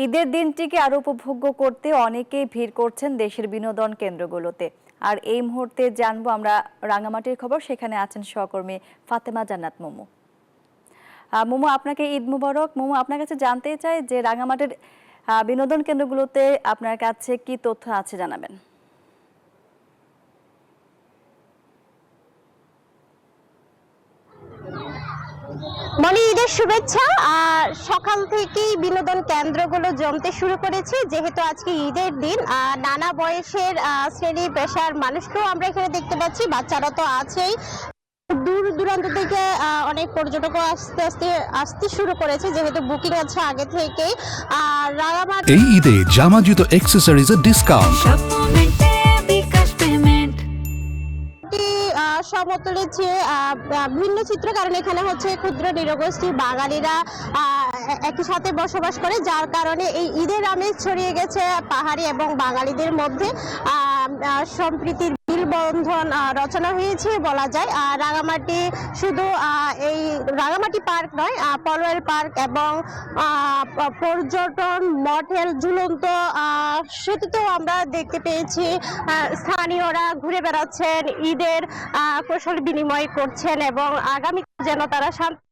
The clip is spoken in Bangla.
ঈদের দিনটিকে আরো উপভোগ্য করতে অনেকেই ভিড় করছেন দেশের বিনোদন কেন্দ্রগুলোতে। আর এই মুহূর্তে জানবো আমরা রাঙামাটির খবর, সেখানে আছেন সহকর্মী ফাতেমা জান্নাত মোমো। মোমো, আপনাকে ঈদ মুবারক। মোমো, আপনার কাছে জানতে চাই যে রাঙামাটির বিনোদন কেন্দ্রগুলোতে আপনার কাছে কি তথ্য আছে জানাবেন। মনি, ঈদের শুভেচ্ছা। সকাল থেকেই বিনোদন কেন্দ্রগুলো জমতে শুরু করেছে, যেহেতু আজকে ঈদের দিন। নানা বয়সের শ্রেণী পেশার মানুষকেও আমরা এখানে দেখতে পাচ্ছি, বাচ্চারা তো আছেই। দূর দূরান্ত থেকে অনেক পর্যটকও আস্তে আস্তে আসতে শুরু করেছে, যেহেতু বুকিং আছে আগে থেকে। রাঙামাটি এই ঈদে জামা জুতো অ্যাক্সেসরিজের ডিসকাউন্ট। সমতলের যে ভিন্ন চিত্র, কারণ এখানে হচ্ছে ক্ষুদ্র নিরগোষ্ঠী বাঙালিরা একই সাথে বসবাস করে, যার কারণে এই ঈদের আমেজ ছড়িয়ে গেছে পাহাড়ি এবং বাঙালিদের মধ্যে। সম্প্রীতির বন্ধন রচনা হয়েছে বলা যায়। রাঙামাটি শুধু এই রাঙামাটি পার্ক নয়, পলওয়েল পার্ক এবং পর্যটন মডেল ঝুলন্ত সেতুতেও আমরা দেখতে পেয়েছি স্থানীয়রা ঘুরে বেড়াচ্ছেন, ঈদের কৌশল বিনিময় করছেন এবং আগামী যেন তারা শান্তি